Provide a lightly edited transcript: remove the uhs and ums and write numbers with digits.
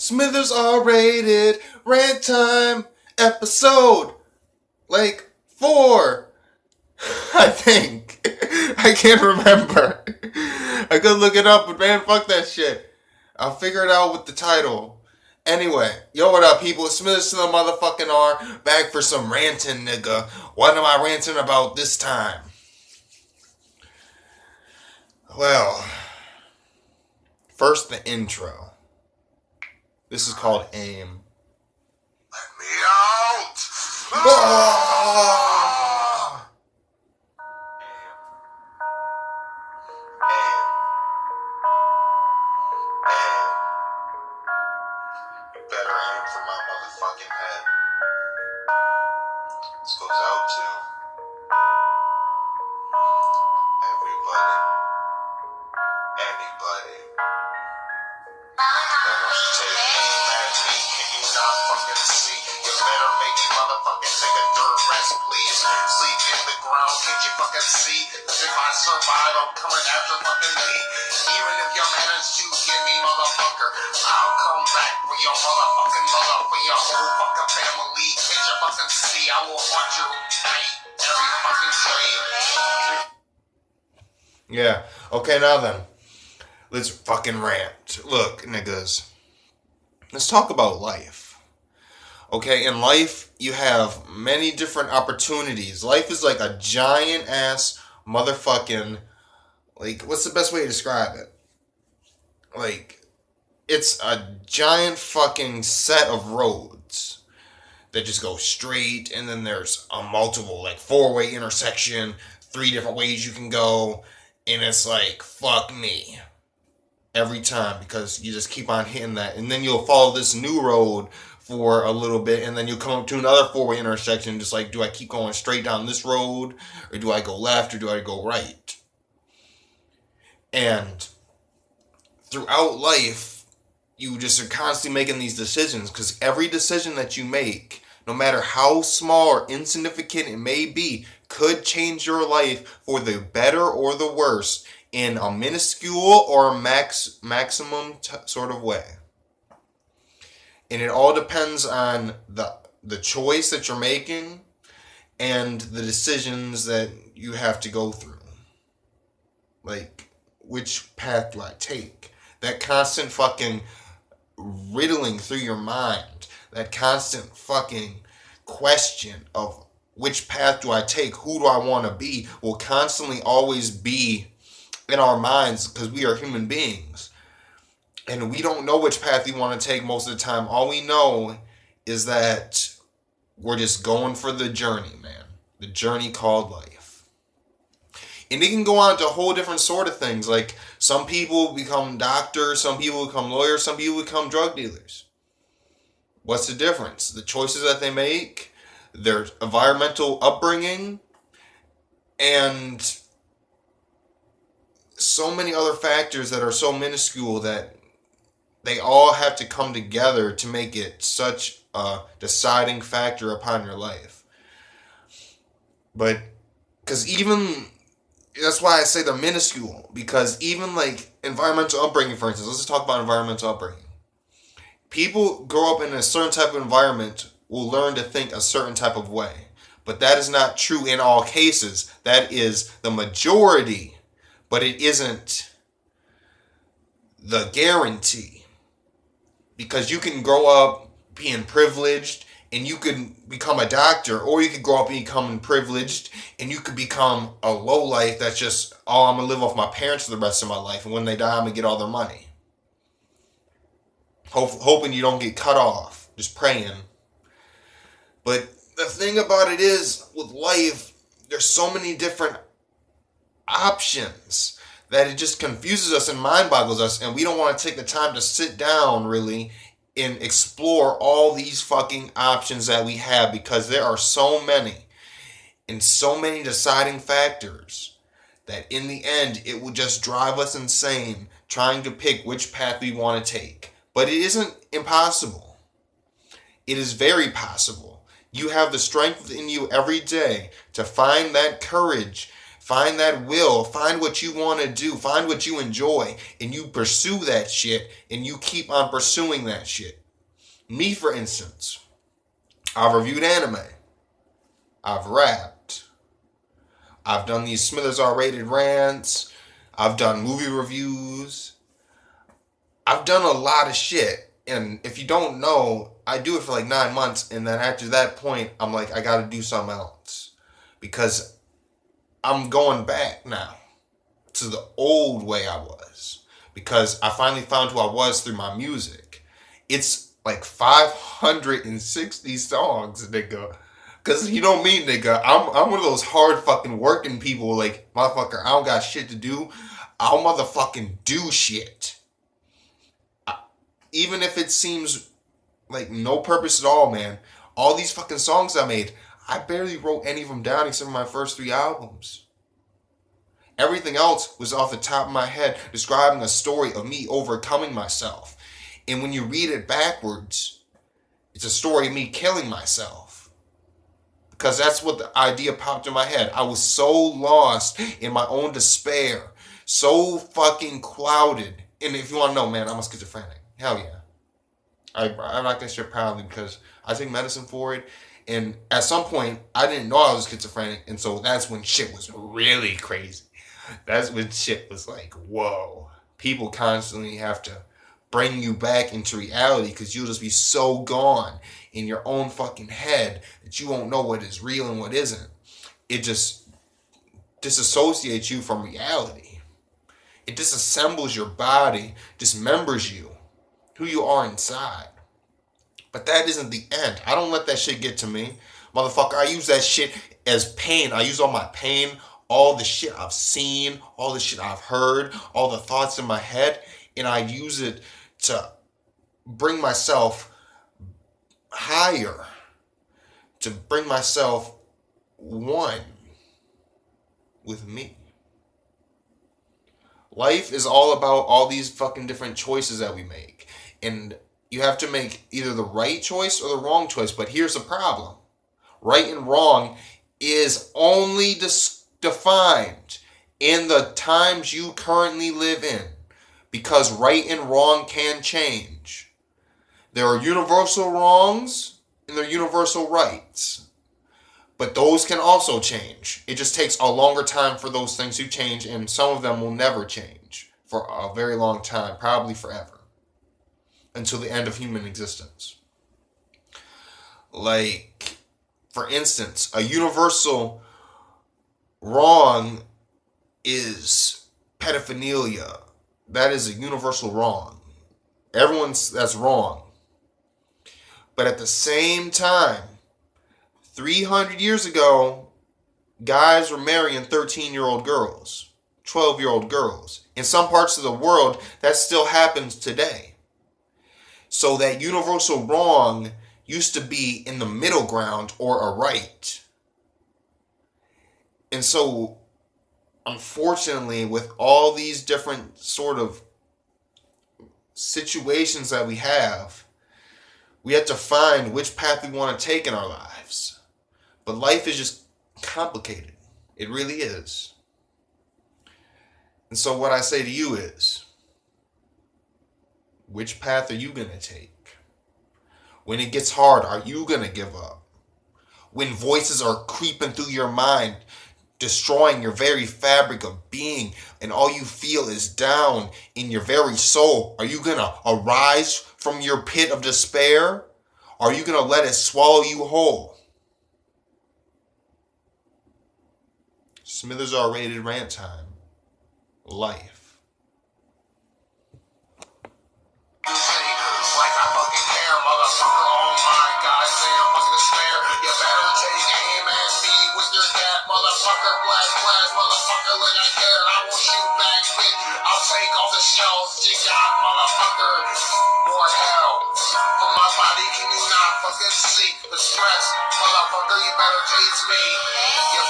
SmithersR rated rant time episode 4. I think. I can't remember. I could look it up, but man, fuck that shit. I'll figure it out with the title. Anyway, yo, what up, people? It's Smithers to the motherfucking R. Back for some ranting, nigga. What am I ranting about this time? Well, first the intro. This is called AIM. Let me out! You better aim for my motherfucking head. This goes out to everybody, anybody that wants to take aim at me. Can you not fucking see? You better make me motherfucking take a dirt rest, please. Sleep in the ground, can't you fucking see? Cause if I survive, I'm coming after fucking me. Even if you manage to get me, motherfucker, I'll come back for your motherfucking mother, for your whole fucking family. Can't you fucking see? I will haunt you night, every fucking day. Yeah. Okay, now then. Let's fucking rant. Look, niggas. Let's talk about life. Okay, in life, you have many different opportunities. Life is like a giant ass motherfucking, what's the best way to describe it? It's a giant fucking set of roads that just go straight, and then there's a multiple, four-way intersection, 3 different ways you can go, and it's fuck me. Every time, because you just keep on hitting that, and then you'll follow this new road for a little bit, and then you'll come up to another 4-way intersection, just do I keep going straight down this road, or do I go left, or do I go right? And throughout life, you just are constantly making these decisions, because every decision that you make, no matter how small or insignificant it may be, could change your life for the better or the worse in a minuscule or maximum sort of way. And it all depends on the choice that you're making and the decisions that you have to go through. Which path do I take? That constant fucking riddling through your mind, that constant fucking question of which path do I take, who do I want to be, will constantly always be in our minds, because we are human beings. And we don't know which path we want to take most of the time. All we know is that we're just going for the journey, man. The journey called life. And it can go on to a whole different sort of things. Some people become doctors, some people become lawyers, some people become drug dealers. What's the difference? The choices that they make, their environmental upbringing, and so many other factors that are so minuscule that they all have to come together to make it such a deciding factor upon your life. But, because that's why I say they're minuscule, because even environmental upbringing, for instance, let's just talk about environmental upbringing. People grow up in a certain type of environment, will learn to think a certain type of way. But that is not true in all cases. That is the majority, but it isn't the guarantee. Because you can grow up being privileged and you can become a doctor, or you could grow up becoming privileged and you could become a lowlife that's just, I'm going to live off my parents for the rest of my life, and when they die, I'm going to get all their money. Hoping you don't get cut off, just praying. But the thing about it is, with life, there's so many different options that it just confuses us and mind boggles us, and we don't want to take the time to sit down really and explore all these fucking options that we have, because there are so many and so many deciding factors that in the end it will just drive us insane trying to pick which path we want to take. But it isn't impossible. It is very possible. You have the strength within you every day to find that courage, Find that will. Find what you want to do. Find what you enjoy. And you pursue that shit. And you keep on pursuing that shit. Me, for instance, I've reviewed anime. I've rapped. I've done these SmithersR rated rants. I've done movie reviews. I've done a lot of shit. And if you don't know, I do it for like 9 months. And then after that point, I'm like, I got to do something else. Because I'm going back now to the old way I was. Because I finally found who I was through my music. It's like 560 songs, nigga. Because you know me, nigga. I'm one of those hard fucking working people. Like, motherfucker, I don't got shit to do. I'll motherfucking do shit. Even if it seems like no purpose at all, man. All these fucking songs I made, I barely wrote any of them down except for my first 3 albums. Everything else was off the top of my head, describing a story of me overcoming myself. And when you read it backwards, it's a story of me killing myself. Because that's what the idea popped in my head. I was so lost in my own despair, so fucking clouded. And if you want to know, man, I'm a schizophrenic. Hell yeah. I like that shit proudly because I take medicine for it. And at some point, I didn't know I was schizophrenic. And so that's when shit was really crazy. That's when shit was like, whoa. People constantly have to bring you back into reality because you'll just be so gone in your own fucking head that you won't know what is real and what isn't. It just disassociates you from reality. It disassembles your body, dismembers you, who you are inside. But that isn't the end. I don't let that shit get to me. Motherfucker, I use that shit as pain. I use all my pain, all the shit I've seen, all the shit I've heard, all the thoughts in my head, and I use it to bring myself higher, to bring myself one with me. Life is all about all these fucking different choices that we make. And you have to make either the right choice or the wrong choice. But here's the problem. Right and wrong is only defined in the times you currently live in. Because right and wrong can change. There are universal wrongs and there are universal rights. But those can also change. It just takes a longer time for those things to change, and some of them will never change for a very long time, probably forever, until the end of human existence. Like, for instance, a universal wrong is pedophilia. That is a universal wrong. That's wrong. But at the same time, 300 years ago, guys were marrying 13-year-old girls, 12-year-old girls. In some parts of the world, that still happens today. So that universal wrong used to be in the middle ground or a right. And so, unfortunately, with all these different sort of situations that we have to find which path we want to take in our lives. But life is just complicated. It really is. And so what I say to you is, which path are you going to take? When it gets hard, are you going to give up? When voices are creeping through your mind, destroying your very fabric of being, and all you feel is down in your very soul, are you going to arise from your pit of despair? Or are you going to let it swallow you whole? SmithersR rated rant time. Life. Like I fucking care, motherfucker. Oh my goddamn fucking stare. You better take aim at me with your gat, motherfucker. Blast, motherfucker. Like I care. I won't shoot back, bitch. I'll take off the shells. You got, motherfucker. More hell. From my body, can you not fucking see the stress? Motherfucker, you better taste me. You better